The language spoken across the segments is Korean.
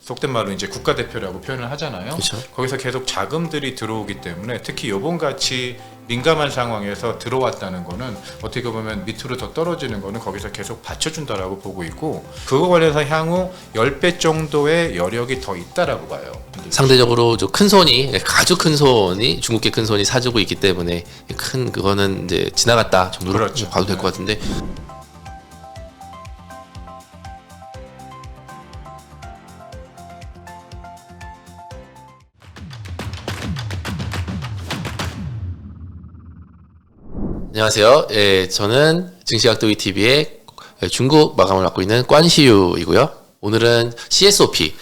속된 말로 이제 국가대표라고 표현을 하잖아요. 그쵸. 거기서 계속 자금들이 들어오기 때문에 특히 요번같이 민감한 상황에서 들어왔다는 거는 어떻게 보면 밑으로 더 떨어지는 거는 거기서 계속 받쳐준다라고 보고 있고, 그거 관련해서 향후 10배 정도의 여력이 더 있다라고 봐요. 상대적으로 좀 큰 손이, 아주 큰 손이, 중국계 큰 손이 사주고 있기 때문에 큰 그거는 이제 지나갔다 정도로 그렇죠. 봐도 될 것 같은데. 안녕하세요. 예, 저는 증시각도기 TV의 중국 마감을 맡고 있는 관시유이고요. 오늘은 CSOP,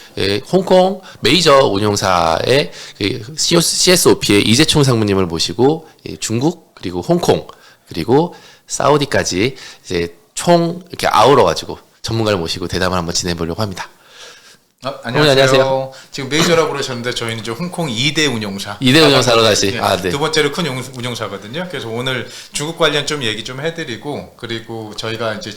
홍콩 메이저 운용사의 CSOP의 이재총 상무님을 모시고 중국 그리고 홍콩 그리고 사우디까지 이제 총 이렇게 아우러 가지고 전문가를 모시고 대담을 한번 진행해보려고 합니다. 안녕하세요. 안녕하세요. 지금 메이저라고 그러셨는데 저희는 이제 홍콩 2대 운용사. 2대 운용사로 다시. 네. 두 번째로 큰 운용사거든요. 그래서 오늘 중국 관련 좀 얘기 좀 해드리고, 그리고 저희가 이제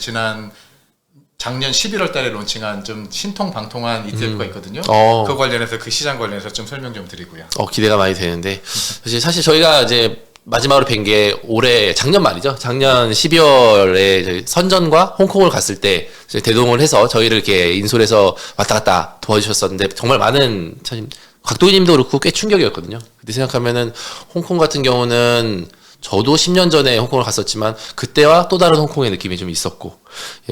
작년 11월 달에 론칭한 좀 신통방통한 ETF가 있거든요. 그 관련해서 그 시장 관련해서 좀 설명 좀 드리고요. 기대가 많이 되는데 사실 저희가 이제 마지막으로 뵌 게 작년 말이죠. 작년 12월에 저희 선전과 홍콩을 갔을 때 대동을 해서 저희를 이렇게 인솔해서 왔다 갔다 도와주셨었는데 정말 많은 각도기님도 그렇고 꽤 충격이었거든요. 그때 생각하면은 홍콩 같은 경우는 저도 10년 전에 홍콩을 갔었지만 그때와 또 다른 홍콩의 느낌이 좀 있었고,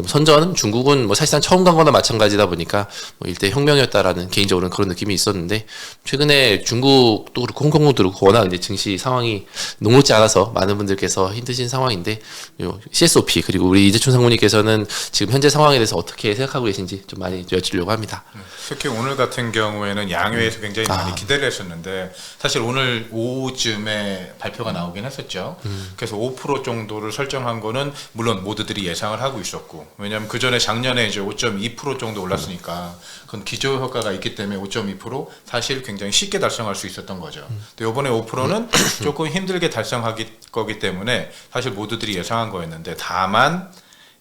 선전 중국은 사실상 처음 간 거나 마찬가지다 보니까 일대 혁명이었다라는 개인적으로는 그런 느낌이 있었는데, 최근에 중국도 그렇고 홍콩도 그렇고 워낙 이제 증시 상황이 녹록지 않아서 많은 분들께서 힘드신 상황인데, CSOP 그리고 우리 이재총 상무님께서는 지금 현재 상황에 대해서 어떻게 생각하고 계신지 좀 많이 여쭈려고 합니다. 특히 오늘 같은 경우에는 양회에서 굉장히 많이 기대를 했었는데, 사실 오늘 오후쯤에 발표가 나오긴 했었죠. 그래서 5% 정도를 설정한 거는 물론 모두들이 예상을 하고 있었고, 왜냐하면 그 전에 작년에 이제 5.2% 정도 올랐으니까 그건 기저 효과가 있기 때문에 5.2% 사실 굉장히 쉽게 달성할 수 있었던 거죠. 근데 이번에 5%는 조금 힘들게 달성할 거기 때문에 사실 모두들이 예상한 거였는데, 다만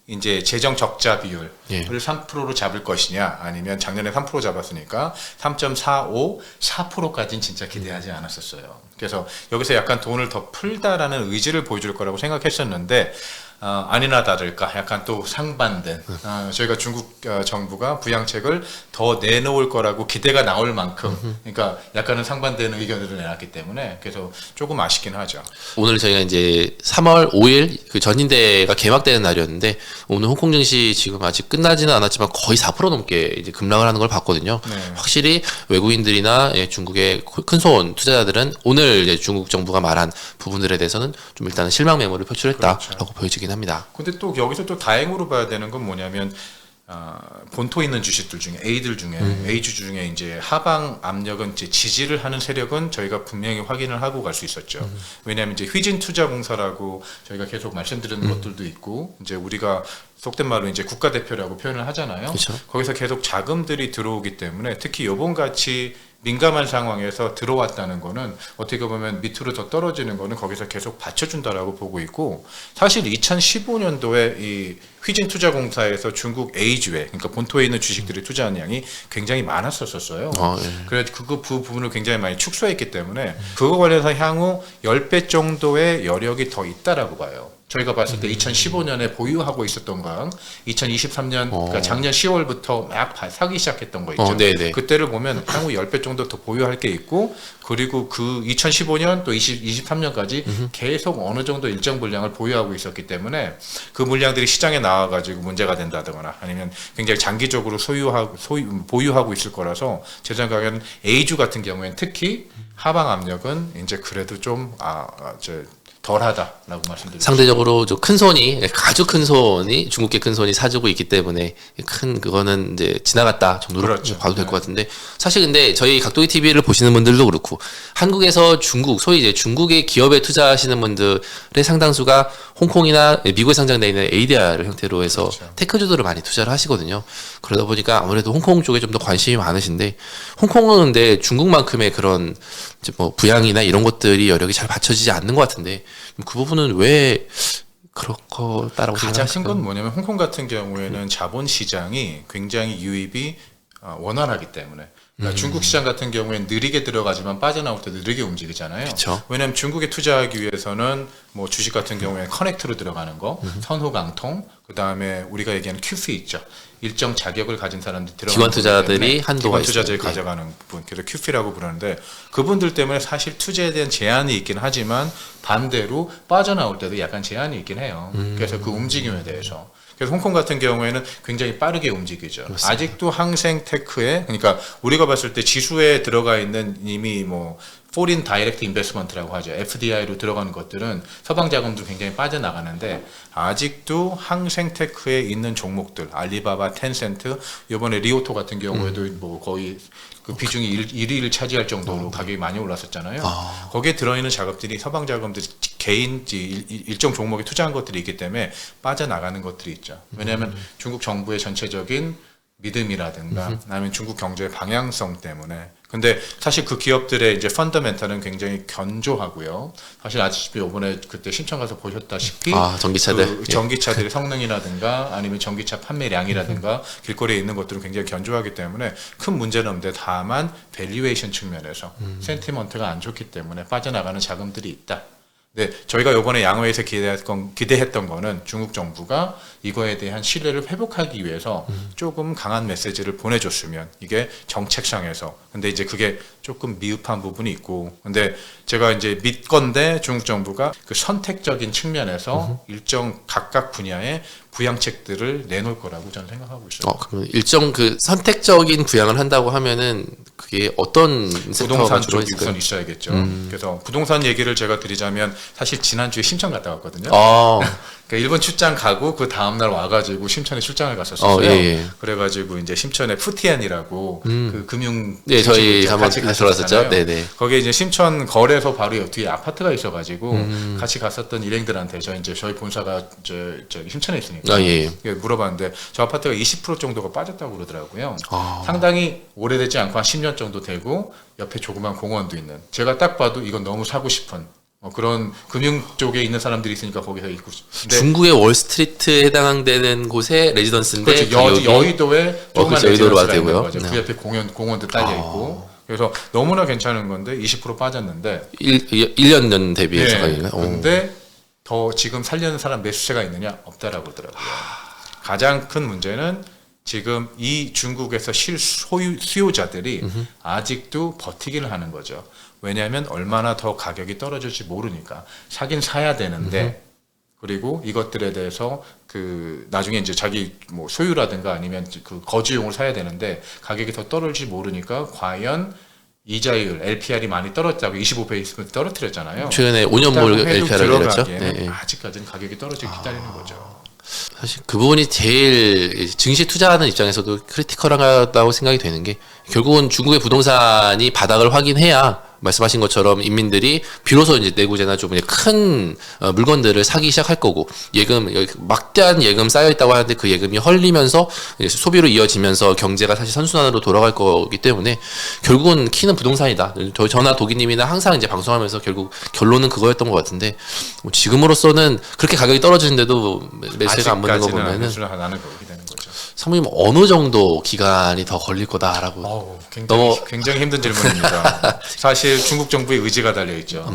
이제 재정 적자 비율을 3%로 잡을 것이냐, 아니면 작년에 3% 잡았으니까 3.45, 4%까지는 진짜 기대하지 않았었어요. 그래서 여기서 약간 돈을 더 풀다라는 의지를 보여줄 거라고 생각했었는데, 아니나 다를까 약간 또 상반된, 저희가 중국 정부가 부양책을 더 내놓을 거라고 기대가 나올 만큼, 그러니까 약간은 상반되는 의견을 내놨기 때문에 그래서 조금 아쉽긴 하죠. 오늘 저희가 이제 3월 5일 그 전인대가 개막되는 날이었는데, 오늘 홍콩 증시 지금 아직 끝나지는 않았지만 거의 4% 넘게 이제 급락을 하는 걸 봤거든요. 네. 확실히 외국인들이나 중국의 큰손 투자자들은 오늘 이제 중국 정부가 말한 부분들에 대해서는 좀 일단은 실망 매물을 표출했다라고 보여지긴 합니다. 근데 또 여기서 또 다행으로 봐야 되는 건 뭐냐면, 본토 있는 주식들 중에 A들 중에 A주 중에 이제 하방 압력은 이제 지지를 하는 세력은 저희가 분명히 확인을 하고 갈 수 있었죠. 왜냐하면 이제 휘진투자공사라고 저희가 계속 말씀드리는 것들도 있고, 이제 우리가 속된 말로 이제 국가대표라고 표현을 하잖아요. 그쵸. 거기서 계속 자금들이 들어오기 때문에 특히 요번같이 민감한 상황에서 들어왔다는 거는 어떻게 보면 밑으로 더 떨어지는 거는 거기서 계속 받쳐준다라고 보고 있고, 사실 2015년도에 이 휘진투자공사에서 중국 A주에, 그러니까 본토에 있는 주식들이 투자한 양이 굉장히 많았었어요. 그래서 그 부분을 굉장히 많이 축소했기 때문에 그거 관련해서 향후 10배 정도의 여력이 더 있다라고 봐요. 저희가 봤을 때 2015년에 보유하고 있었던 거, 2023년 그러니까 작년 10월부터 막 사기 시작했던 거 있죠. 그때를 보면 향후 10배 정도 더 보유할 게 있고, 그리고 그 2015년 또 23년까지 계속 어느 정도 일정 물량을 보유하고 있었기 때문에 그 물량들이 시장에 나와가지고 문제가 된다거나 아니면 굉장히 장기적으로 보유하고 있을 거라서 제 생각에는 A주 같은 경우에는 특히 하방 압력은 이제 그래도 좀 덜하다라고 말씀드립니다. 상대적으로 좀 큰 손이, 아주 큰 손이, 중국계 큰 손이 사주고 있기 때문에 그거는 이제 지나갔다 정도로 봐도 될 것 같은데, 사실 근데 저희 각도기 TV를 보시는 분들도 그렇고 한국에서 소위 이제 중국의 기업에 투자하시는 분들의 상당수가 홍콩이나 미국에 상장되어 있는 ADR 형태로 해서 테크주들을 많이 투자를 하시거든요. 그러다 보니까 아무래도 홍콩 쪽에 좀 더 관심이 많으신데, 홍콩은 근데 중국만큼의 그런 이제 부양이나 이런 것들이 여력이 잘 받쳐지지 않는 것 같은데, 그 부분은 왜 그렇다라고 가장 큰 건 뭐냐면 홍콩 같은 경우에는 자본 시장이 굉장히 유입이 원활하기 때문에. 그러니까 중국 시장 같은 경우에는 느리게 들어가지만 빠져나올 때 느리게 움직이잖아요. 그쵸. 왜냐하면 중국에 투자하기 위해서는 뭐 주식 같은 경우에 커넥트로 들어가는 거, 선호강통, 그 다음에 우리가 얘기하는 QF 있죠. 일정 자격을 가진 사람들이 들어가는 기관 투자들이 거기 때문에 한도가 기관 투자자들이 있어요. 가져가는 부분, 그래서 QF라고 부르는데 그분들 때문에 사실 투자에 대한 제한이 있긴 하지만 반대로 빠져나올 때도 약간 제한이 있긴 해요. 그래서 그 움직임에 대해서. 그래서 홍콩 같은 경우에는 굉장히 빠르게 움직이죠. 그렇습니다. 아직도 항생 테크에, 그러니까 우리가 봤을 때 지수에 들어가 있는 이미 뭐 Foreign Direct Investment라고 하죠. FDI로 들어가는 것들은 서방 자금도 굉장히 빠져나가는데 아직도 항생 테크에 있는 종목들, 알리바바, 텐센트, 이번에 리오토 같은 경우에도 뭐 거의 그 비중이 1위를 차지할 정도로 가격이 많이 올랐었잖아요. 거기에 들어있는 작업들이 서방 자금들이 개인 일정 종목에 투자한 것들이 있기 때문에 빠져나가는 것들이 있죠. 왜냐하면 중국 정부의 전체적인 믿음이라든가 아니면 중국 경제의 방향성 때문에. 근데 사실 그 기업들의 이제 펀더멘탈은 굉장히 견조하고요. 사실 아시다시피 이번에 그때 신청 가서 보셨다시피 전기차들. 그 전기차들의 성능이라든가 아니면 전기차 판매량이라든가 길거리에 있는 것들은 굉장히 견조하기 때문에 큰 문제는 없는데 다만 밸류에이션 측면에서 센티먼트가 안 좋기 때문에 빠져나가는 자금들이 있다. 네, 저희가 이번에 양호에서 기대했던 거는 중국 정부가 이거에 대한 신뢰를 회복하기 위해서 조금 강한 메시지를 보내줬으면 이게 정책상에서. 근데 이제 그게 조금 미흡한 부분이 있고. 근데 제가 이제 믿건데 중국 정부가 그 선택적인 측면에서 일정 각각 분야의 부양책들을 내놓을 거라고 저는 생각하고 있어요. 그럼 일정 그 선택적인 부양을 한다고 하면은 그게 어떤 섹터가 부동산 주로 쪽이 있을까요? 우선 있어야겠죠. 그래서 부동산 얘기를 제가 드리자면 사실 지난주에 심천 갔다 왔거든요. 그러니까 일본 출장 가고 그 다음날 와가지고 심천에 출장을 갔었어요. 예. 그래가지고 이제 심천에 푸티안이라고 그 금융 네, 저희 이제 한번 같이 들어왔었죠. 갔었잖아요. 네네. 거기에 이제 심천 거래소 바로 옆 뒤에 아파트가 있어가지고 같이 갔었던 일행들한테 저희 본사가 저기 심천에 있으니까 예. 물어봤는데 저 아파트가 20% 정도가 빠졌다고 그러더라고요. 상당히 오래되지 않고 한 10년 정도 되고 옆에 조그만 공원도 있는. 제가 딱 봐도 이건 너무 사고 싶은. 그런 금융 쪽에 있는 사람들이 있으니까 거기서 있고. 중국의 월스트리트에 해당되는 곳에 레지던스인데 그렇죠. 여의도에 조그만 그렇죠. 여의도로 레지던스가 되고요. 있는 거죠. 그 옆에 공원도 딸려 있고. 그래서 너무나 괜찮은 건데 20% 빠졌는데 1년 전 대비해서 가격인가요? 근데 더 지금 살려는 사람 매수세가 있느냐 없다라고 그러더라고요. 가장 큰 문제는 지금 이 중국에서 수요자들이 아직도 버티기를 하는 거죠. 왜냐하면 얼마나 더 가격이 떨어질지 모르니까 사긴 사야 되는데 그리고 이것들에 대해서 그 나중에 이제 자기 뭐 소유라든가 아니면 그 거주용을 사야 되는데 가격이 더 떨어질지 모르니까 과연 이자율 LPR이 많이 떨어졌다고 25베이스 떨어뜨렸잖아요. 최근에 5년물 LPR을 내렸죠. 네. 아직까지는 가격이 떨어지기 기다리는 거죠. 사실 그 부분이 제일 증시 투자하는 입장에서도 크리티컬하다고 생각이 되는 게 결국은 중국의 부동산이 바닥을 확인해야 말씀하신 것처럼 인민들이 비로소 이제 내구재나 좀 큰 물건들을 사기 시작할 거고 예금 막대한 예금 쌓여 있다고 하는데 그 예금이 헐리면서 이제 소비로 이어지면서 경제가 사실 선순환으로 돌아갈 거기 때문에 결국은 키는 부동산이다. 저나 도기님이나 항상 이제 방송하면서 결국 결론은 그거였던 것 같은데 뭐 지금으로서는 그렇게 가격이 떨어지는데도 매수가 안 붙는 거 보면은 매수를 안 하는 거게 되는 거죠. 사모님 어느 정도 기간이 더 걸릴 거다라고 굉장히 힘든 질문입니다. 사실 중국 정부의 의지가 달려 있죠.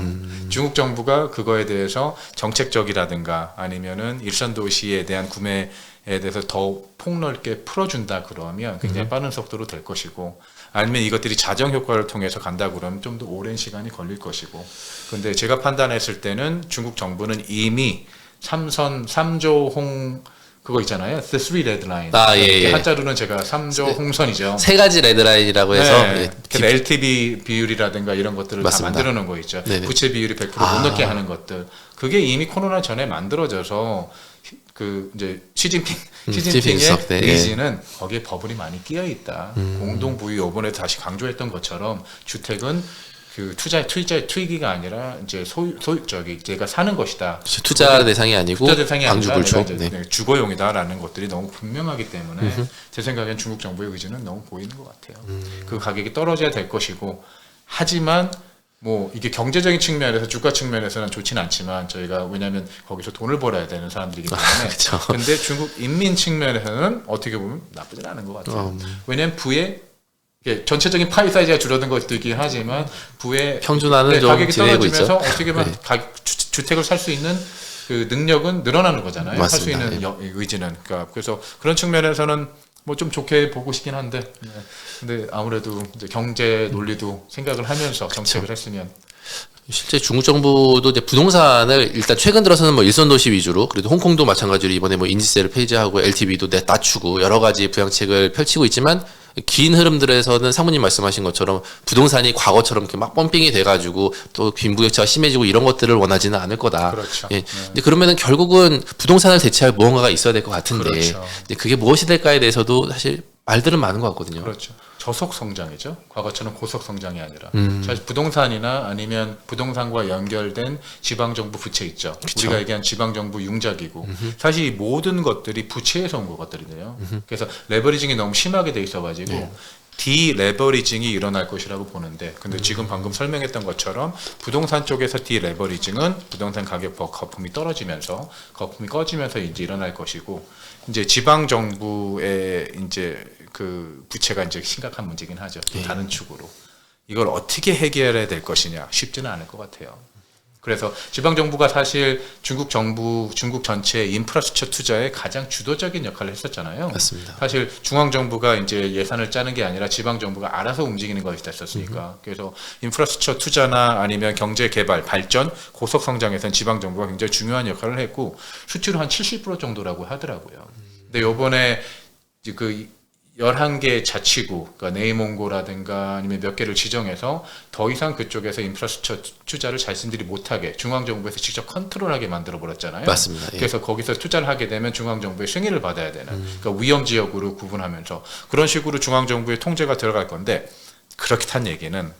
중국 정부가 그거에 대해서 정책적이라든가 아니면은 일선 도시에 대한 구매에 대해서 더 폭넓게 풀어준다 그러면 굉장히 빠른 속도로 될 것이고 아니면 이것들이 자정 효과를 통해서 간다 그러면 좀 더 오랜 시간이 걸릴 것이고 근데 제가 판단했을 때는 중국 정부는 이미 3조 홍 그거 있잖아요. The Three Red Line. 예. 한자로는 제가 3조 홍선이죠. 세 가지 레드라인이라고 해서 LTV 비율이라든가 이런 것들을 맞습니다. 다 만들어 놓은 거 있죠. 네네. 부채 비율이 100% 못 넘게 하는 것들. 그게 이미 코로나 전에 만들어져서 그 이제 시진핑의 수석, 네. 의지는 거기에 버블이 많이 끼어 있다. 공동 부유 이번에 다시 강조했던 것처럼 주택은 그 투기가 아니라 이제 제가 사는 것이다. 투자 대상이 아니고 투자 대상이 아니라 방주불초. 내가 주거용이다라는 것들이 너무 분명하기 때문에 제 생각엔 중국 정부의 의지는 너무 보이는 것 같아요. 그 가격이 떨어져야 될 것이고 하지만 뭐 이게 경제적인 측면에서 주가 측면에서는 좋지는 않지만 저희가 왜냐하면 거기서 돈을 벌어야 되는 사람들이기 때문에 그쵸. 근데 중국 인민 측면에서는 어떻게 보면 나쁘진 않은 것 같아요. 왜냐하면 부의 이게 전체적인 파이 사이즈가 줄어든 것도 있긴 하지만 부의 평준화는 좀 가격이 진행되고 있죠. 떨어지면서 어떻게 보면 네. 주택을 살 수 있는 그 능력은 늘어나는 거잖아요. 살 수 맞습니다. 있는 의지는. 그러니까 그래서 그런 측면에서는 뭐 좀 좋게 보고 싶긴 한데, 근데 아무래도 이제 경제 논리도 생각을 하면서 정책을 했으면. 실제 중국 정부도 이제 부동산을 일단 최근 들어서는 뭐 일선 도시 위주로 그래도 홍콩도 마찬가지로 이번에 뭐 인지세를 폐지하고 LTV도 낮추고 여러 가지 부양책을 펼치고 있지만 긴 흐름들에서는 사모님 말씀하신 것처럼 부동산이 과거처럼 이렇게 막 펌핑이 돼가지고 또 빈부격차가 심해지고 이런 것들을 원하지는 않을 거다. 그렇죠. 예. 근데 그러면은 결국은 부동산을 대체할 무언가가 있어야 될 것 같은데 그렇죠. 이제 그게 무엇이 될까에 대해서도 사실 말들은 많은 것 같거든요. 그렇죠. 저속 성장이죠. 과거처럼 고속 성장이 아니라. 사실 부동산이나 아니면 부동산과 연결된 지방 정부 부채 있죠. 우리가 얘기한 지방 정부 융자기구. 사실 이 모든 것들이 부채에서 온 것들이네요. 그래서 레버리징이 너무 심하게 돼 있어가지고 디레버리징이 일어날 것이라고 보는데, 근데 지금 방금 설명했던 것처럼 부동산 쪽에서 디레버리징은 부동산 가격 거품이 떨어지면서 거품이 꺼지면서 이제 일어날 것이고, 이제 지방 정부의 이제 그 부채가 이제 심각한 문제긴 하죠. 다른 축으로 이걸 어떻게 해결해야 될 것이냐 쉽지는 않을 것 같아요. 그래서 지방 정부가 사실 중국 전체 인프라스트럭처 투자에 가장 주도적인 역할을 했었잖아요. 맞습니다. 사실 중앙 정부가 이제 예산을 짜는 게 아니라 지방 정부가 알아서 움직이는 것이 됐었으니까. 그래서 인프라스트럭처 투자나 아니면 경제 개발, 발전, 고속 성장에서는 지방 정부가 굉장히 중요한 역할을 했고 수치로 한 70% 정도라고 하더라고요. 근데 요번에 그 11개 자치구, 그러니까 네이몽고라든가 아니면 몇 개를 지정해서 더 이상 그쪽에서 인프라스트럭처 투자를 자신들이 못하게 중앙정부에서 직접 컨트롤하게 만들어 버렸잖아요. 맞습니다. 예. 그래서 거기서 투자를 하게 되면 중앙정부의 승인을 받아야 되는, 그러니까 위험지역으로 구분하면서 그런 식으로 중앙정부의 통제가 들어갈 건데, 그렇게 얘기는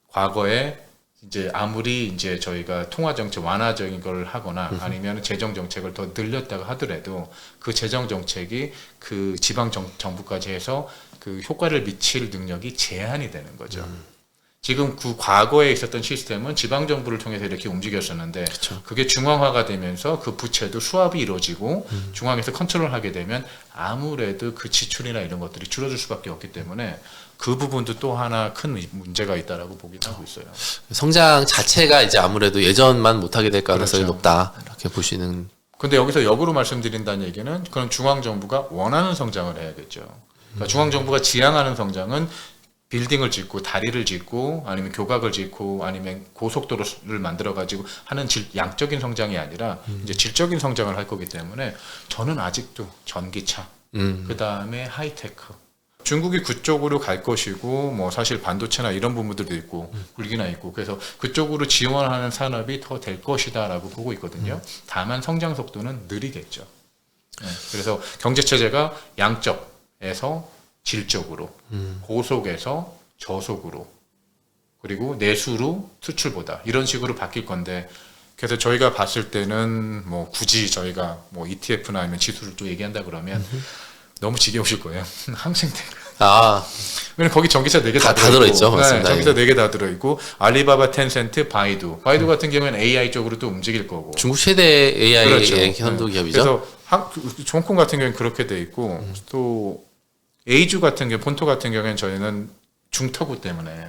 과거에 이제 아무리 이제 저희가 통화 정책 완화적인 걸 하거나 아니면 재정 정책을 더 늘렸다고 하더라도 그 재정 정책이 그 지방 정부까지 해서 그 효과를 미칠 능력이 제한이 되는 거죠. 지금 그 과거에 있었던 시스템은 지방 정부를 통해서 이렇게 움직였었는데, 그쵸. 그게 중앙화가 되면서 그 부채도 수합이 이루어지고 중앙에서 컨트롤하게 되면 아무래도 그 지출이나 이런 것들이 줄어들 수밖에 없기 때문에 그 부분도 또 하나 큰 문제가 있다라고 보긴 하고 있어요. 성장 자체가 이제 아무래도 예전만 못하게 될 가능성이 그렇죠. 높다 이렇게 보시는. 근데 여기서 역으로 말씀드린다는 얘기는 그럼 중앙 정부가 원하는 성장을 해야겠죠. 그러니까 중앙 정부가 지향하는 성장은 빌딩을 짓고 다리를 짓고 아니면 교각을 짓고 아니면 고속도로를 만들어 가지고 하는 양적인 성장이 아니라 이제 질적인 성장을 할 거기 때문에 저는 아직도 전기차, 그 다음에 하이테크, 중국이 그쪽으로 갈 것이고 뭐 사실 반도체나 이런 부분들도 있고 굴기나 있고 그래서 그쪽으로 지원하는 산업이 더 될 것이다라고 보고 있거든요. 다만 성장 속도는 느리겠죠. 네, 그래서 경제 체제가 양적에서 질적으로, 고속에서 저속으로, 그리고 내수로 수출보다 이런 식으로 바뀔 건데, 그래서 저희가 봤을 때는 뭐 굳이 저희가 뭐 ETF나 아니면 지수를 또 얘기한다 그러면 너무 지겨우실 거예요. 항생테크. 아, 왜냐면 거기 전기차 4개 다 들어있죠. 맞습니다. 전기차 4개 다 들어있고 알리바바, 텐센트, 바이두 같은 경우에는 AI 쪽으로 또 움직일 거고. 중국 최대 AI 그렇죠. 현도 기업이죠. 그래서 홍콩 같은 경우는 그렇게 돼 있고 또 A주 같은 경우, 본토 같은 경우에는 저희는 중터구 때문에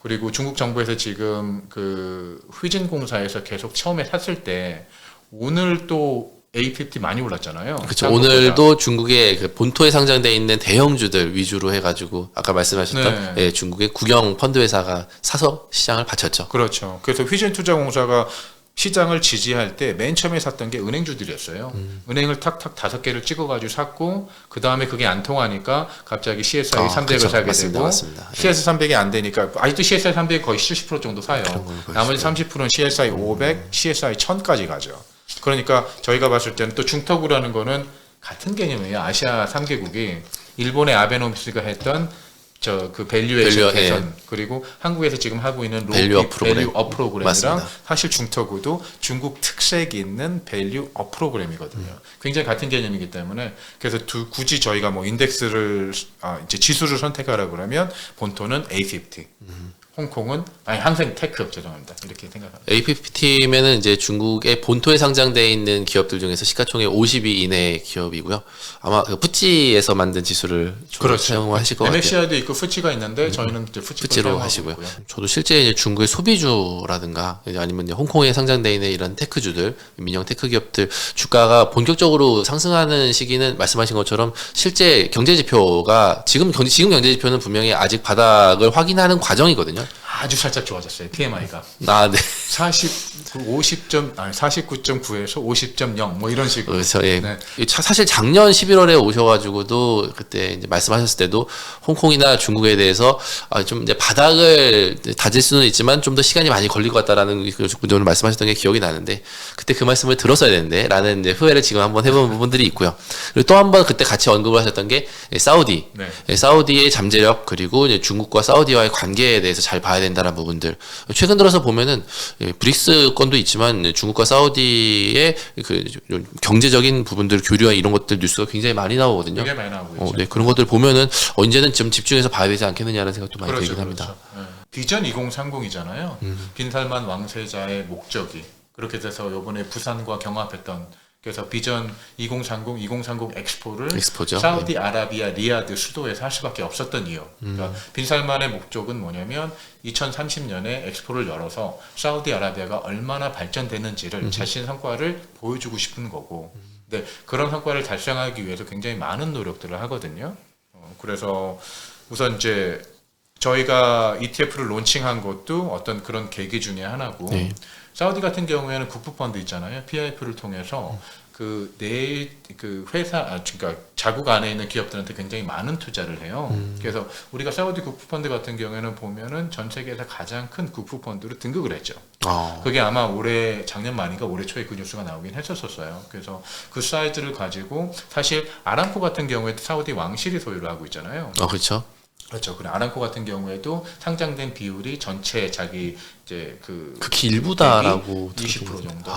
그리고 중국 정부에서 지금 그 휘진공사에서 계속 처음에 샀을 때 오늘 또 A50 많이 올랐잖아요. 그렇죠. 오늘도 중국의 그 본토에 상장돼 있는 대형주들 위주로 해가지고 아까 말씀하셨던 예, 중국의 국영 펀드 회사가 사서 시장을 바쳤죠. 그렇죠. 그래서 휘진투자공사가 시장을 지지할 때 맨 처음에 샀던 게 은행주들이었어요. 은행을 탁탁 5개를 찍어가지고 샀고 그 다음에 그게 안 통하니까 갑자기 CSI 300을 그렇죠. 사게 맞습니다. 되고 맞습니다. 예. CSI 300이 안 되니까 아직도 CSI 300이 거의 70% 정도 사요. 나머지 30%는 CSI 500, CSI 1000까지 가죠. 그러니까 저희가 봤을 때는 또 중터구라는 거는 같은 개념이에요. 아시아 3개국이 일본의 아베노미스가 했던 그 밸류에이션 개선, 예. 그리고 한국에서 지금 하고 있는 밸류업 프로그램. 프로그램이랑 맞습니다. 사실 중터구도 중국 특색이 있는 밸류업 프로그램이거든요. 굉장히 같은 개념이기 때문에 그래서 굳이 저희가 뭐 인덱스를 이제 지수를 선택하라 그러면 본토는 A50, 홍콩은 아니 항생 테크 죄송합니다. 이렇게 생각합니다. APP팀에는 이제 중국의 본토에 상장돼 있는 기업들 중에서 시가총액 50위 이내 기업이고요. 아마 그 푸찌에서 만든 지수를 주로 사용하실 것 같아요. MSCI도 있고 푸찌가 있는데 저희는 이제 푸찌로 하시고요. 저도 실제 이제 중국의 소비주라든가 아니면 이제 홍콩에 상장돼 있는 이런 테크주들, 민영 테크 기업들 주가가 본격적으로 상승하는 시기는 말씀하신 것처럼 실제 경제 지표가 지금 경제 지표는 분명히 아직 바닥을 확인하는 과정이거든요. 아주 살짝 좋아졌어요. PMI가. 아, 네. 49.9에서 50.0 뭐 이런 식으로. 그렇죠. 예. 네. 사실 작년 11월에 오셔가지고도 그때 이제 말씀하셨을 때도 홍콩이나 중국에 대해서 좀 이제 바닥을 다질 수는 있지만 좀 더 시간이 많이 걸릴 것 같다라는 오늘 말씀하셨던 게 기억이 나는데 그때 그 말씀을 들었어야 되는데라는 이제 후회를 지금 한번 해본 부분들이 있고요. 그리고 또 한 번 그때 같이 언급을 하셨던 게 사우디. 네. 사우디의 잠재력 그리고 이제 중국과 사우디와의 관계에 대해서 잘 봐야 된다는 부분들. 최근 들어서 보면은 브릭스 건도 있지만 중국과 사우디의 그 경제적인 부분들 교류와 이런 것들 뉴스가 굉장히 많이 나오거든요. 굉장히 많이 나오고 있죠. 네, 그런 것들 보면은 언제는 좀 집중해서 봐야 되지 않겠느냐는 생각도 많이 들긴 합니다. 네. 비전 2030이잖아요. 빈살만 왕세자의 목적이 그렇게 돼서 이번에 부산과 경합했던 그래서 비전 2030 엑스포를 사우디아라비아 리야드 수도에서 할 수밖에 없었던 이유. 그러니까 빈살만의 목적은 뭐냐면 2030년에 엑스포를 열어서 사우디아라비아가 얼마나 발전되는지를 자신의 성과를 보여주고 싶은 거고. 근데 그런 성과를 달성하기 위해서 굉장히 많은 노력들을 하거든요. 그래서 우선 이제 저희가 ETF를 론칭한 것도 어떤 그런 계기 중에 하나고. 네. 사우디 같은 경우에는 국부펀드 있잖아요. PIF를 통해서 그 회사, 그러니까 자국 안에 있는 기업들한테 굉장히 많은 투자를 해요. 그래서 우리가 사우디 국부펀드 같은 경우에는 보면은 전 세계에서 가장 큰 국부펀드로 등극을 했죠. 그게 아마 작년 말인가 올해 초에 그 뉴스가 나오긴 했었어요. 그래서 그 사이즈를 가지고 사실 아람코 같은 경우에도 사우디 왕실이 소유를 하고 있잖아요. 그렇죠. 그렇죠. 그래 아람코 같은 경우에도 상장된 비율이 전체 자기 이제 극히 일부다라고 20% 정도.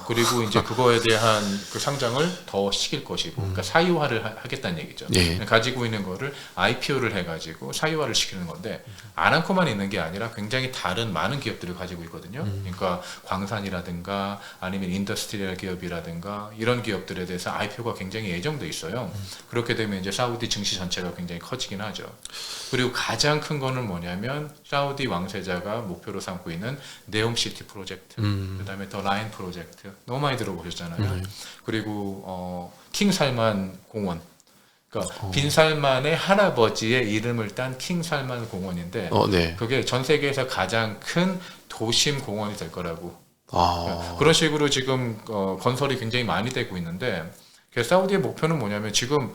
그리고 이제 그거에 대한 그 상장을 더 시킬 것이고, 그러니까 사유화를 하겠다는 얘기죠. 예. 가지고 있는 거를 IPO를 해가지고 사유화를 시키는 건데 아람코만 있는 게 아니라 굉장히 다른 많은 기업들을 가지고 있거든요. 그러니까 광산이라든가 아니면 인더스트리얼 기업이라든가 이런 기업들에 대해서 IPO가 굉장히 예정돼 있어요. 그렇게 되면 이제 사우디 증시 전체가 굉장히 커지긴 하죠. 그리고 가장 큰 거는 뭐냐면 사우디 왕세자가 목표로 삼고 있는 네옴시티 프로젝트, 그다음에 더 라인 프로젝트 너무 많이 들어보셨잖아요. 그리고 킹 살만 공원, 그러니까 빈 살만의 할아버지의 이름을 딴 킹 살만 공원인데 네. 그게 전 세계에서 가장 큰 도심 공원이 될 거라고. 그런 식으로 지금 건설이 굉장히 많이 되고 있는데 사우디의 목표는 뭐냐면 지금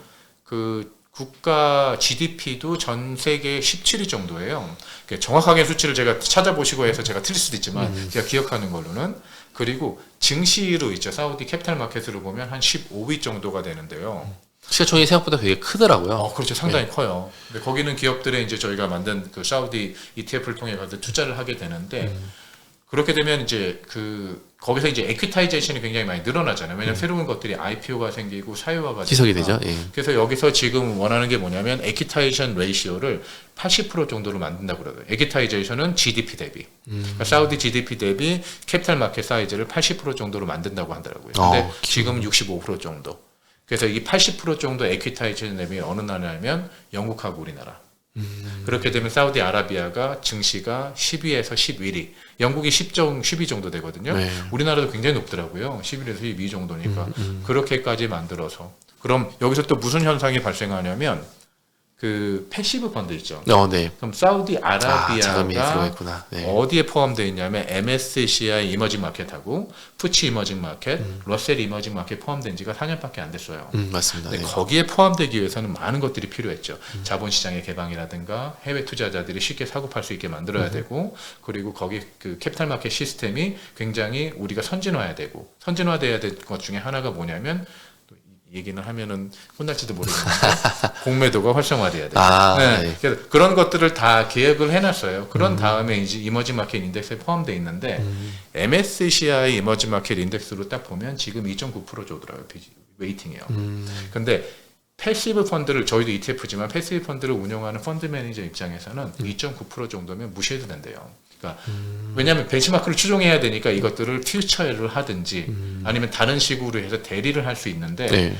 국가 GDP도 전 세계 17위 정도예요. 정확하게 수치를 제가 찾아보시고 해서 제가 틀릴 수도 있지만 제가 기억하는 걸로는. 그리고 증시로 있죠. 사우디 캐피탈 마켓으로 보면 한 15위 정도가 되는데요. 시가총액이 생각보다 되게 크더라고요. 그렇죠. 상당히 커요. 근데 거기는 기업들의 이제 저희가 만든 그 사우디 ETF를 통해 가지고 투자를 하게 되는데 그렇게 되면 이제 거기서 이제 에퀴타이제이션이 굉장히 많이 늘어나잖아요. 왜냐하면 새로운 것들이 IPO가 생기고 사유화가 지속이 되죠. 예. 그래서 여기서 지금 원하는 게 뭐냐면 에퀴타이제이션 레이시오를 80% 정도로 만든다고 그러더라고요. 에퀴타이제이션은 GDP 대비. 그러니까 사우디 GDP 대비 캐피탈 마켓 사이즈를 80% 정도로 만든다고 하더라고요. 근데 지금은 65% 정도. 그래서 이 80% 정도 에퀴타이제이션 대비 어느 나라냐면 영국하고 우리나라. 그렇게 되면 사우디아라비아가 증시가 10위에서 11위, 영국이 10위 정도 되거든요. 네. 우리나라도 굉장히 높더라고요. 11에서 12 정도니까 그렇게까지 만들어서 그럼 여기서 또 무슨 현상이 발생하냐면 패시브 펀드 있죠. 네. 그럼 사우디아라비아가 네. 어디에 포함되어 있냐면 MSCI 이머징 마켓하고 푸치 이머징 마켓, 러셀 이머징 마켓 포함된 지가 4년밖에 안 됐어요. 맞습니다. 근데 네. 거기에 포함되기 위해서는 많은 것들이 필요했죠. 자본시장의 개방이라든가 해외 투자자들이 쉽게 사고 팔 수 있게 만들어야 되고, 그리고 거기 캐피탈 마켓 시스템이 굉장히 우리가 선진화해야 되고, 선진화돼야 될 것 중에 하나가 뭐냐면 얘기는 하면은 혼날지도 모르겠는데 공매도가 활성화돼야 돼요. 네. 그래서 그런 것들을 다 계획을 해놨어요. 그런 다음에 이제 이머징 마켓 인덱스에 포함되어 있는데 MSCI 이머징 마켓 인덱스로 딱 보면 지금 2.9% 정도라고요. 웨이팅이요. 근데 패시브 펀드를 저희도 ETF지만 패시브 펀드를 운영하는 펀드 매니저 입장에서는 2.9% 정도면 무시해도 된대요. 그러니까 왜냐하면 벤치마크를 추종해야 되니까 이것들을 퓨처를 하든지 아니면 다른 식으로 해서 대리를 할 수 있는데 네.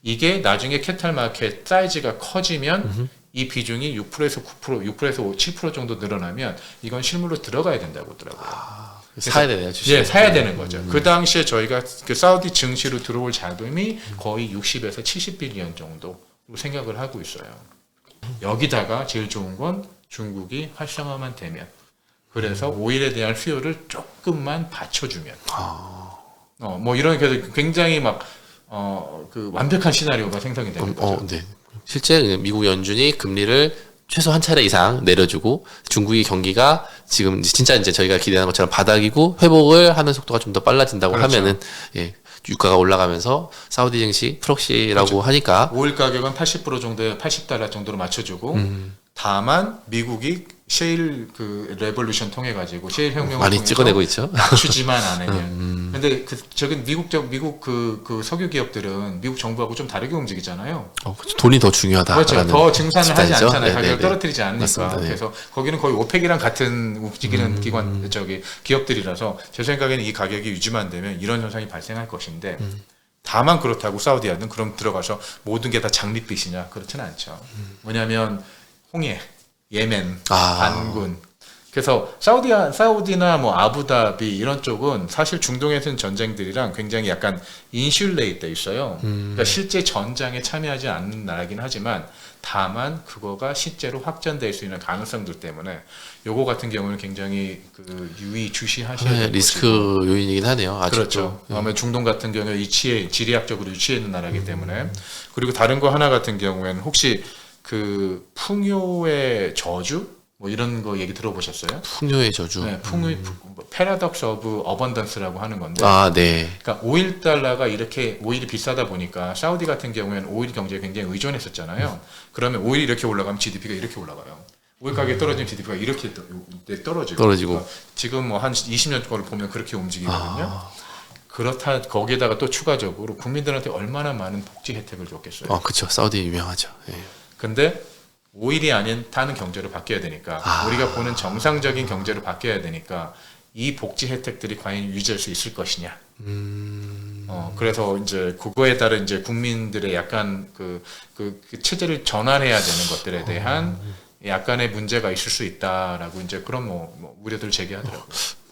이게 나중에 캐피탈 마켓 사이즈가 커지면 이 비중이 6%에서 9%, 6%에서 7% 정도 늘어나면 이건 실물로 들어가야 된다고 하더라고요. 사야 되네요, 주식. 예, 사야 되는 거죠. 그 당시에 저희가 그 사우디 증시로 들어올 자금이 거의 60에서 70빌리언 정도로 생각을 하고 있어요. 여기다가 제일 좋은 건 중국이 활성화만 되면, 그래서 오일에 대한 수요를 조금만 받쳐주면, 뭐 이런 굉장히 막 그 완벽한 시나리오가 생성이 되는 거죠. 네. 실제 미국 연준이 금리를 최소 한 차례 이상 내려주고 중국의 경기가 지금 진짜 이제 저희가 기대하는 것처럼 바닥이고 회복을 하는 속도가 좀 더 빨라진다고 그렇죠. 하면은 예, 유가가 올라가면서 사우디 증시 프록시라고 그렇죠. 하니까 오일 가격은 80% 정도에 $80 정도로 맞춰주고 다만 미국이 셰일 그 레볼루션 통해 가지고 셰일 혁명을 많이 통해서 찍어내고 있죠. 낮추지만 않으면. 근데 저기 미국 그 석유 기업들은 미국 정부하고 좀 다르게 움직이잖아요. 그렇죠. 돈이 더 중요하다라는 그렇죠. 더 증산을 하지 스타일이죠. 않잖아요. 가격을 네네네. 떨어뜨리지 않으니까. 맞습니다. 네. 그래서 거기는 거의 오펙이랑 같은 움직이는 기관 기업들이라서 제 생각에는 이 가격이 유지만 되면 이런 현상이 발생할 것인데 다만 그렇다고 사우디아는 그럼 들어가서 모든 게 다 장밋빛이냐 그렇지는 않죠. 왜냐하면 홍해, 예멘, 반군. 그래서 사우디나 뭐 아부다비 이런 쪽은 사실 중동에서는 전쟁들이랑 굉장히 약간 인슐레이트 돼 있어요. 그러니까 실제 전장에 참여하지 않는 나라긴 하지만 다만 그거가 실제로 확전될 수 있는 가능성들 때문에 요거 같은 경우는 굉장히 그 주시하셔야 될 리스크 것이고. 요인이긴 하네요. 아직도. 그렇죠. 아마 중동 같은 경우에 지리학적으로 위치해 있는 나라이기 때문에. 그리고 다른 거 하나 같은 경우에는 혹시 그 풍요의 저주 뭐 이런 거 얘기 들어보셨어요? 풍요의 저주. 네, 패러독스 오브 어번던스라고 하는 건데. 네. 그러니까 오일 달러가 이렇게 오일이 비싸다 보니까 사우디 같은 경우에는 오일 경제에 굉장히 의존했었잖아요. 그러면 오일이 이렇게 올라가면 GDP가 이렇게 올라가요. 오일 가격이 떨어지면 GDP가 이렇게 떨어지고. 그러니까 지금 뭐 한 20년 거를 보면 그렇게 움직이거든요. 그렇다 거기에다가 또 추가적으로 국민들한테 얼마나 많은 복지 혜택을 줬겠어요. 그렇죠. 사우디 유명하죠. 예. 근데 오일이 아닌 다른 경제로 바뀌어야 되니까 우리가 보는 정상적인 경제로 바뀌어야 되니까 이 복지 혜택들이 과연 유지할 수 있을 것이냐. 그래서 이제 그거에 따른 이제 국민들의 약간 그 체제를 전환해야 되는 것들에 대한 약간의 문제가 있을 수 있다라고 이제 그런 뭐 우려들을 제기하더라고요.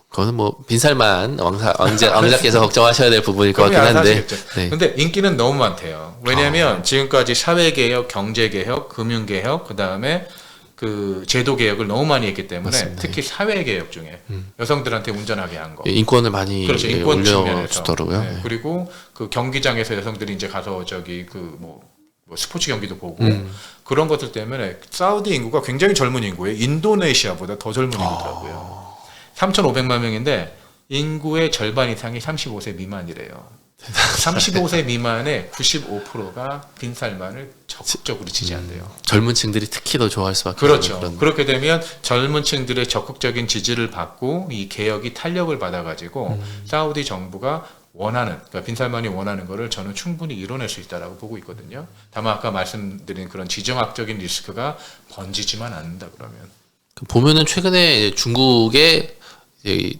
그거는 뭐 빈살만 왕자께서 걱정하셔야 될 부분일 것 같긴 한데. 네. 근데 인기는 너무 많대요. 왜냐하면 지금까지 사회개혁, 경제개혁, 금융개혁, 그 다음에 그 제도개혁을 너무 많이 했기 때문에 맞습니다. 특히 사회개혁 중에 여성들한테 운전하게 한 거. 인권을 많이 그렇죠. 인권 올려주더라고요. 네. 그리고 그 경기장에서 여성들이 이제 가서 저기 뭐 스포츠 경기도 보고 그런 것들 때문에 사우디 인구가 굉장히 젊은 인구예요. 인도네시아보다 더 젊은 인구더라고요. 3,500만 명인데 인구의 절반 이상이 35세 미만이래요. 35세 미만의 95%가 빈살만을 적극적으로 지지한대요. 젊은 층들이 특히 더 좋아할 수밖에 그렇죠. 없는 그런. 그렇게 되면 젊은 층들의 적극적인 지지를 받고 이 개혁이 탄력을 받아가지고 사우디 정부가 원하는, 그러니까 빈살만이 원하는 거를 저는 충분히 이뤄낼 수 있다라고 보고 있거든요. 다만 아까 말씀드린 그런 지정학적인 리스크가 번지지만 않는다 그러면. 보면은 최근에 중국의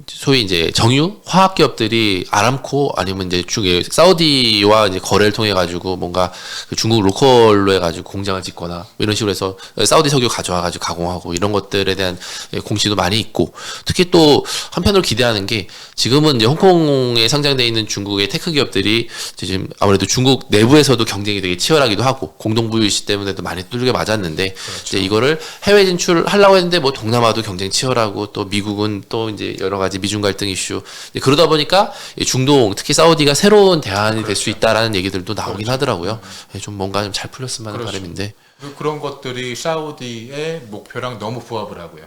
소위 이제 정유 화학 기업들이 아람코 아니면 이제 사우디와 이제 거래를 통해 가지고 뭔가 그 중국 로컬로 해 가지고 공장을 짓거나 이런 식으로 해서 사우디 석유 가져와 가지고 가공하고 이런 것들에 대한 공시도 많이 있고, 특히 또 한편으로 기대하는 게 지금은 이제 홍콩에 상장돼 있는 중국의 테크 기업들이 지금 아무래도 중국 내부에서도 경쟁이 되게 치열하기도 하고 공동부유 이슈 때문에도 많이 뚫게 맞았는데, 그렇죠. 이제 이거를 해외 진출하려고 했는데 뭐 동남아도 경쟁 치열하고 또 미국은 또 이제 여러 가지 미중 갈등 이슈, 그러다 보니까 중동 특히 사우디가 새로운 대안이 될 수 있다라는 얘기들도 나오긴 하더라고요. 좀 뭔가 좀 잘 풀렸으면 하는 바람인데. 그런 것들이 사우디의 목표랑 너무 부합을 하고요.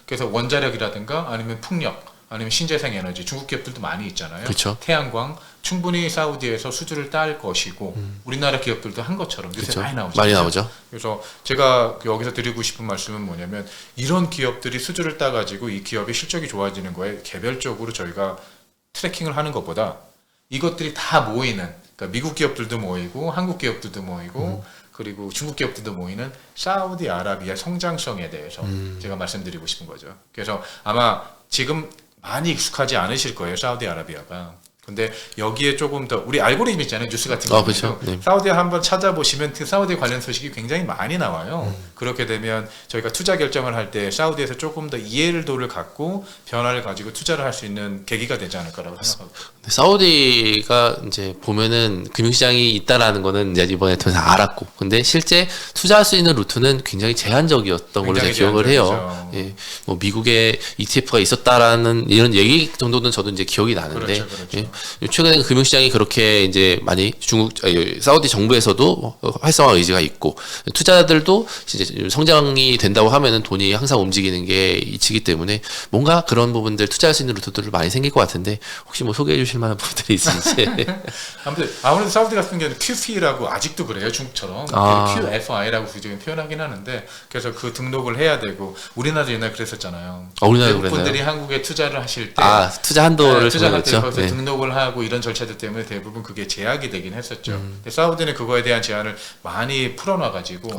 그래서 원자력이라든가 아니면 풍력 아니면 신재생 에너지, 중국 기업들도 많이 있잖아요. 그쵸. 태양광 충분히 사우디에서 수주를 딸 것이고 우리나라 기업들도 한 것처럼 요새 그쵸. 많이 나오죠. 많이 나오죠. 그래서 제가 여기서 드리고 싶은 말씀은 뭐냐면 이런 기업들이 수주를 따가지고 이 기업의 실적이 좋아지는 거에 개별적으로 저희가 트래킹을 하는 것보다 이것들이 다 모이는 그러니까 미국 기업들도 모이고 한국 기업들도 모이고 그리고 중국 기업들도 모이는 사우디아라비아 성장성에 대해서 제가 말씀드리고 싶은 거죠. 그래서 아마 지금 많이 익숙하지 않으실 거예요, 사우디아라비아가. 근데 여기에 조금 더 우리 알고리즘 있잖아요, 뉴스 같은 경우도 그렇죠. 네. 사우디 한번 찾아보시면 그 사우디 관련 소식이 굉장히 많이 나와요. 그렇게 되면 저희가 투자 결정을 할 때 사우디에서 조금 더 이해도를 갖고 변화를 가지고 투자를 할 수 있는 계기가 되지 않을까라고 생각합니다. 사우디가 이제 보면은 금융시장이 있다라는 거는 이제 이번에 더 이상 알았고, 근데 실제 투자할 수 있는 루트는 굉장히 제한적이었던 걸로 제가 굉장히 기억을 해요. 제한적이죠. 예, 뭐 미국에 ETF가 있었다라는 이런 얘기 정도는 저도 이제 기억이 나는데, 그렇죠. 예, 최근에 금융시장이 그렇게 이제 많이 사우디 정부에서도 활성화 의지가 있고, 투자자들도 이제 성장이 된다고 하면은 돈이 항상 움직이는 게 이치기 때문에 뭔가 그런 부분들 투자할 수 있는 루트들을 많이 생길 것 같은데, 혹시 뭐 소개해 주실 만한 부분들이 있으신지. 아무튼 아무래도 사우디 같은 경우는 QF라고 아직도 그래요, 중국처럼. QFI라고 지금 표현하긴 하는데, 그래서 그 등록을 해야 되고, 우리나라도 옛날 그랬었잖아요. 우리나라도 외국 분들이 그랬나요? 한국에 투자를 하실 때 투자 한도를 투자 할 때 정했죠. 거기서 네. 등록을 하고 이런 절차들 때문에 대부분 그게 제약이 되긴 했었죠. 근데 사우디는 그거에 대한 제한을 많이 풀어놔가지고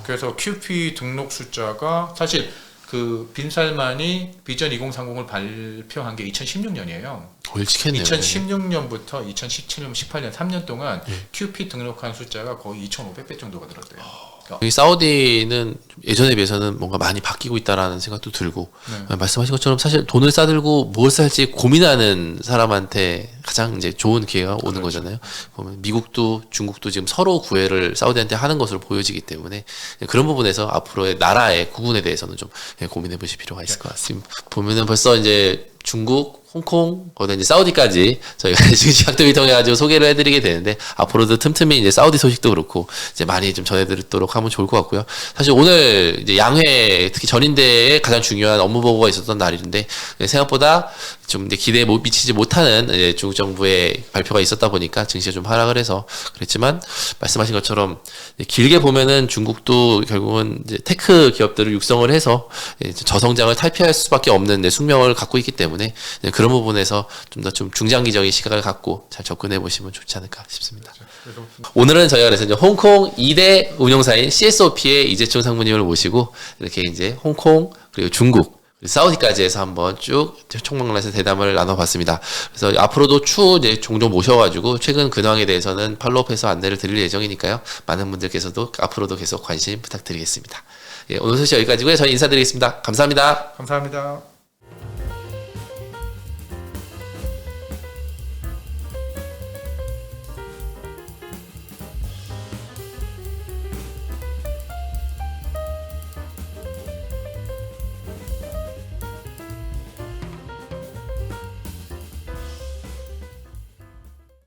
그래서 QP 등록 숫자가 사실 그 빈살만이 비전 2030을 발표한 게 2016년이에요. 일찍 했네요. 2016년부터 2017년, 18년 3년 동안 QP 등록한 숫자가 거의 2,500배 정도가 늘었대요. 이 사우디는 예전에 비해서는 뭔가 많이 바뀌고 있다라는 생각도 들고, 말씀하신 것처럼 사실 돈을 싸들고 뭘 살지 고민하는 사람한테 가장 이제 좋은 기회가 오는 거잖아요. 보면 미국도 중국도 지금 서로 구애를 사우디한테 하는 것으로 보여지기 때문에 그런 부분에서 앞으로의 나라의 구분에 대해서는 좀 고민해 보실 필요가 있을 것 같습니다. 보면은 벌써 이제 중국, 홍콩, 거기다 이제 사우디까지 저희가 증시학도를 통해 가지고 소개를 해드리게 되는데, 앞으로도 틈틈이 이제 사우디 소식도 그렇고 이제 많이 좀 전해드리도록 하면 좋을 것 같고요. 사실 오늘 이제 양회 특히 전인대에 가장 중요한 업무 보고가 있었던 날인데, 생각보다 좀 이제 기대에 미치지 못하는 이제 중국 정부의 발표가 있었다 보니까 증시가 좀 하락을 해서 그랬지만, 말씀하신 것처럼 길게 보면은 중국도 결국은 이제 테크 기업들을 육성을 해서 이제 저성장을 탈피할 수밖에 없는 숙명을 갖고 있기 때문에 그런 부분에서 좀 더 좀 중장기적인 시각을 갖고 잘 접근해 보시면 좋지 않을까 싶습니다. 오늘은 저희가 그래서 이제 홍콩 2대 운용사인 CSOP의 이재총 상무님을 모시고 이렇게 이제 홍콩 그리고 중국 사우디까지 해서 한번 쭉 총망라해서 대담을 나눠봤습니다. 그래서 앞으로도 추후 이제 종종 모셔가지고 최근 근황에 대해서는 팔로우업해서 안내를 드릴 예정이니까요. 많은 분들께서도 앞으로도 계속 관심 부탁드리겠습니다. 예, 오늘 소식 여기까지고요. 저희 인사드리겠습니다. 감사합니다. 감사합니다.